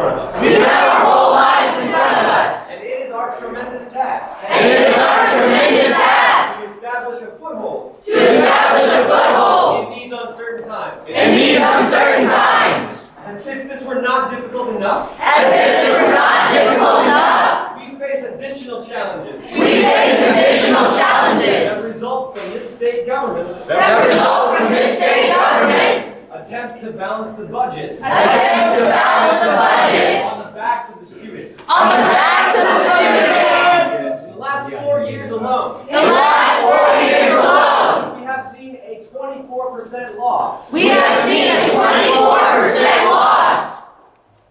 front of us. We have our whole lives in front of us. And it is our tremendous task. And it is our tremendous task to establish a foothold. to establish a foothold In these uncertain times. in these uncertain times. As if this were not difficult enough, As if this were not difficult enough, we face additional challenges we face additional that challenges result from this state government's that result from this state government's attempts to balance the budget attempts to balance the budget on the backs of the students. on the backs of the students. In the last 4 years alone, In the last 4 years alone, we have seen a 24% loss we have seen a 24% loss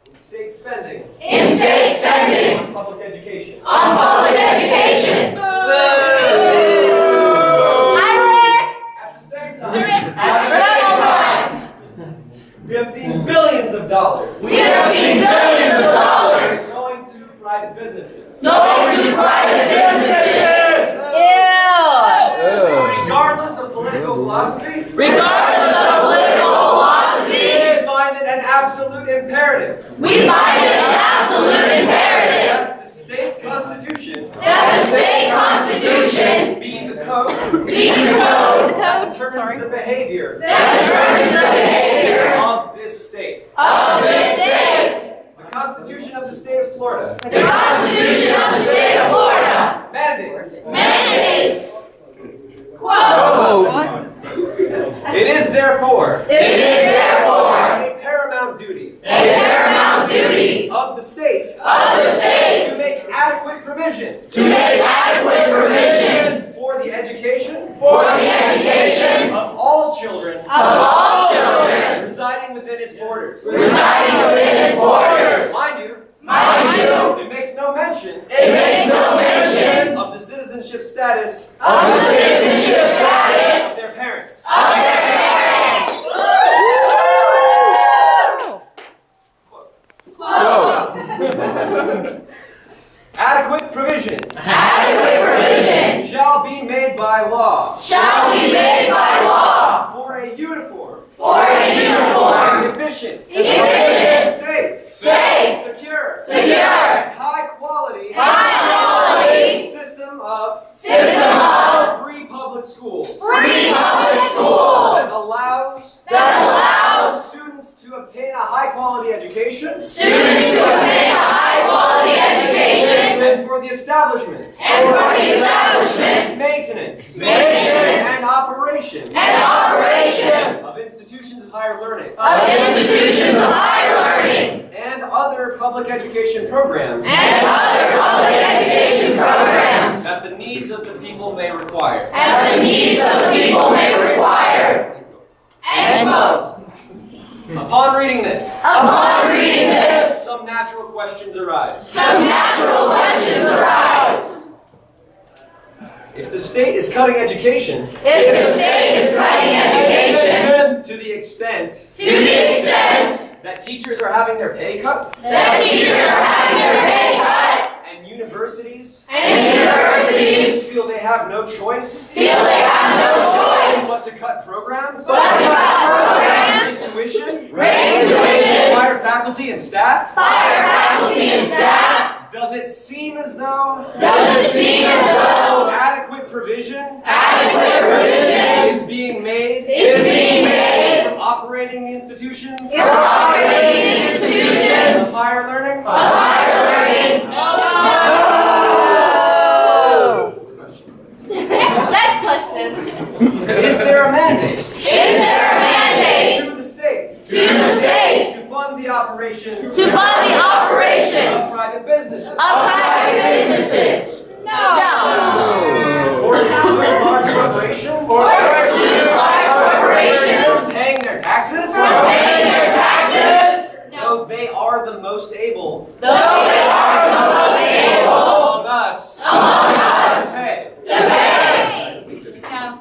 in state spending in state spending on public education. on public education. At the same time, we have seen billions of dollars We have seen billions of dollars going to private businesses. going to private businesses. Regardless of political philosophy, Regardless of political philosophy, we find it an absolute imperative we find it an absolute imperative that the state constitution that the state constitution be the code be the code that determines the behavior that determines the behavior of this state. of this state. The Constitution of the State of Florida The Constitution of the state of Florida mandates, quote, it is therefore it is therefore a paramount duty a paramount duty of the state of the state to make adequate provision to make adequate provisions for the education for the education of all children of all children residing within its borders. residing within its borders. Mind you, Mind it makes no mention it makes no mention of the citizenship status of the citizenship of status their parents. of their parents. Quote. Adequate provision Adequate provision shall be made by law shall be made by law for a uniform, for a uniform, efficient, efficient, safe, safe, secure, secure, high quality system of free public schools free public that schools that allows allows students to obtain a high quality education students to obtain a high quality education and for the establishment, and for the establishment, maintenance, maintenance, and operation and operation of institutions of higher learning of institutions of higher learning and other public education programs and other public education programs that the needs of the people may require. and the needs of the people may require. End quote. Upon reading this, Upon reading this, some natural questions arise. some natural questions arise. If the state is cutting education If the state is cutting education to the extent to the extent that teachers are having their pay cut that teachers are having their pay cut and universities and universities feel they have no choice feel they have no choice but to cut programs, but to cut programs, raise tuition, raise tuition, fire faculty and staff, fire faculty and staff, does it seem as though does it seem as though adequate provision adequate provision is being made is being made for operating the institutions for operating the institutions of higher learning? of higher learning? Next question. Is there a mandate Is there a mandate to the state to the state to fund the operations To fund the of operations private businesses? of private businesses. No. Or to large corporations or to large corporations paying their taxes? from paying their taxes, Though they are the most able though they are the most able among us among us to pay. to pay. No.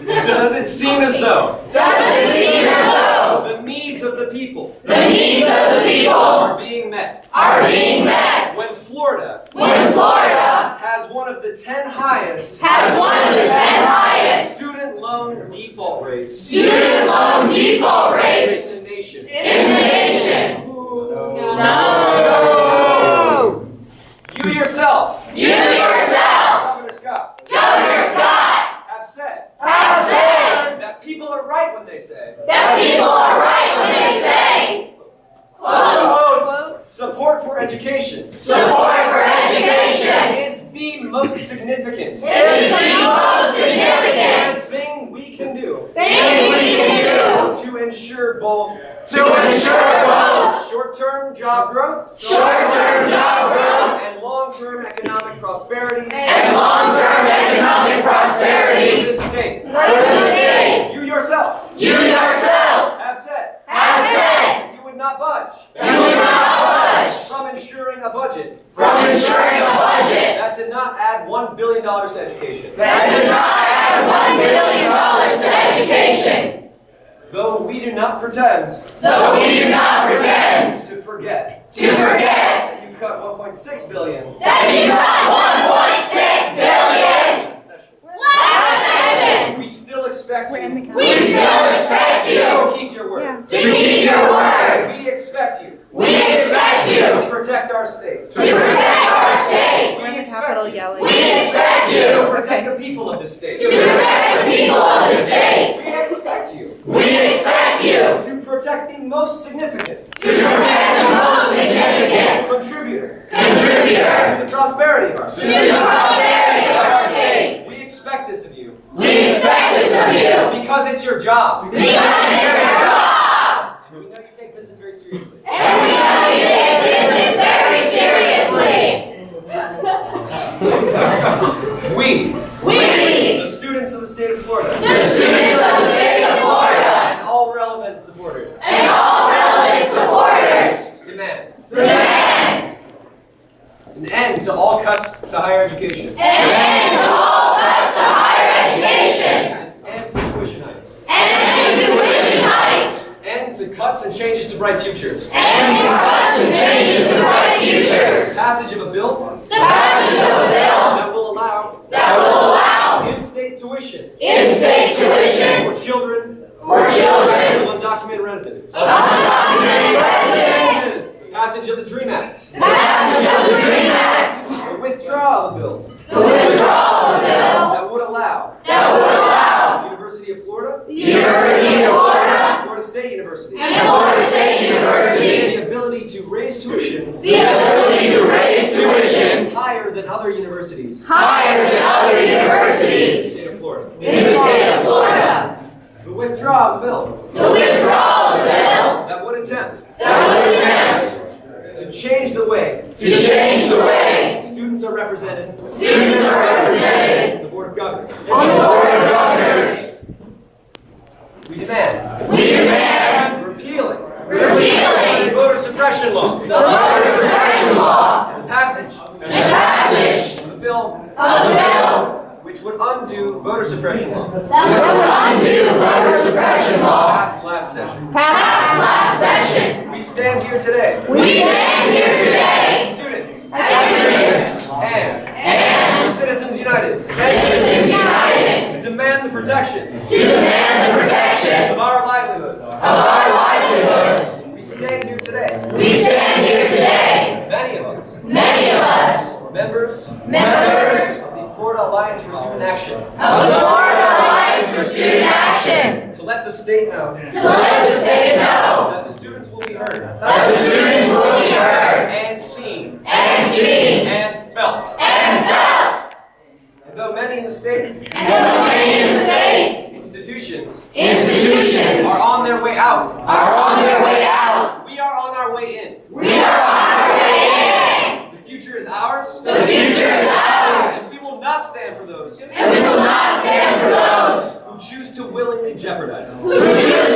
Does it seem as though Does it seem as though the needs of the people the needs of the people are being met are being met when Florida when Florida has one of the 10 highest has one of the 10 highest student loan default rates rates Student loan default rates in the nation. in the nation. No. You yourself, You yourself, Governor Scott, Governor Scott, have said have said that people are right when they say, that people are right when they say, quote, support for education support for education is the most significant is the most significant thing we can do thing we can to ensure both do to ensure both short-term job growth short-term job growth and long-term economic prosperity and long-term economic for prosperity this state. for the state. You yourself You yourself have said have said you would not budge you would not budge from ensuring a budget from ensuring a budget that did not add $1 billion to education. that did not add $1 billion to education. Though we do not pretend Though we do not pretend to forget, to forget you cut $1.6 billion that you got $1.6 billion last session. last session. We still expect you We still expect you to keep your word. to keep your word. We expect you We expect you to protect our state. to protect our state. We in the expect Capitol you yelling. We expect to you protect Okay. the people of this state. to protect the people of the state. We expect you We expect you to protect the most significant to protect the most significant contributor contributor to the prosperity of our to state. the prosperity of our state. We expect this of you We expect this of you because it's your job. because it's your job. And we know you take business very seriously. And we know you take business very seriously. We, We, the students of the state of Florida, the students of the state of Florida, and all relevant supporters, and all relevant supporters, demand demand an end to all cuts to higher education, an end to all cuts to higher education, an end to tuition hikes, an end to tuition hikes, end to cuts and changes to bright futures, and to cuts and changes to bright futures. passage of a bill Passage of a bill that will allow that will allow in-state tuition in-state tuition for children for children of undocumented residents, of undocumented residents. passage of the DREAM Act, Passage of the DREAM Act. the withdrawal of the bill The withdrawal of the bill that would allow that would allow the University of Florida, the University of Florida Florida State University, and Florida State University the ability to raise tuition the ability to raise tuition higher than other universities higher than other in the universities state of Florida. in the state of Florida. The withdrawal of the bill The withdrawal of the bill that would attempt that would attempt to change the way to change the way students are represented students are represented in the Board of Governors. on the Board of Governors. We demand We demand repealing repealing the voter suppression law, the voter suppression law and passage and passage of the bill of the bill which would undo voter suppression law which would undo the voter suppression law passed last session. passed last session. We stand here today, We stand here today students as students and Citizens United, Citizens United to demand the protection to demand the protection of our livelihoods. of our livelihoods. We stand here today, We stand here today, many of us, many of us, members members of the Florida Alliance for Student Action, of the Florida Alliance for Student Action, to let the state know to let the state know that the students will be heard that the students will be heard and seen and seen and felt. and felt. And though many in the state And though many in the state institutions are on their way out, are on their way out, we are on our way in. we are on our way in. The future is ours, The future is ours, and we will not stand for those and we will not stand for those who choose to willingly jeopardize it. who choose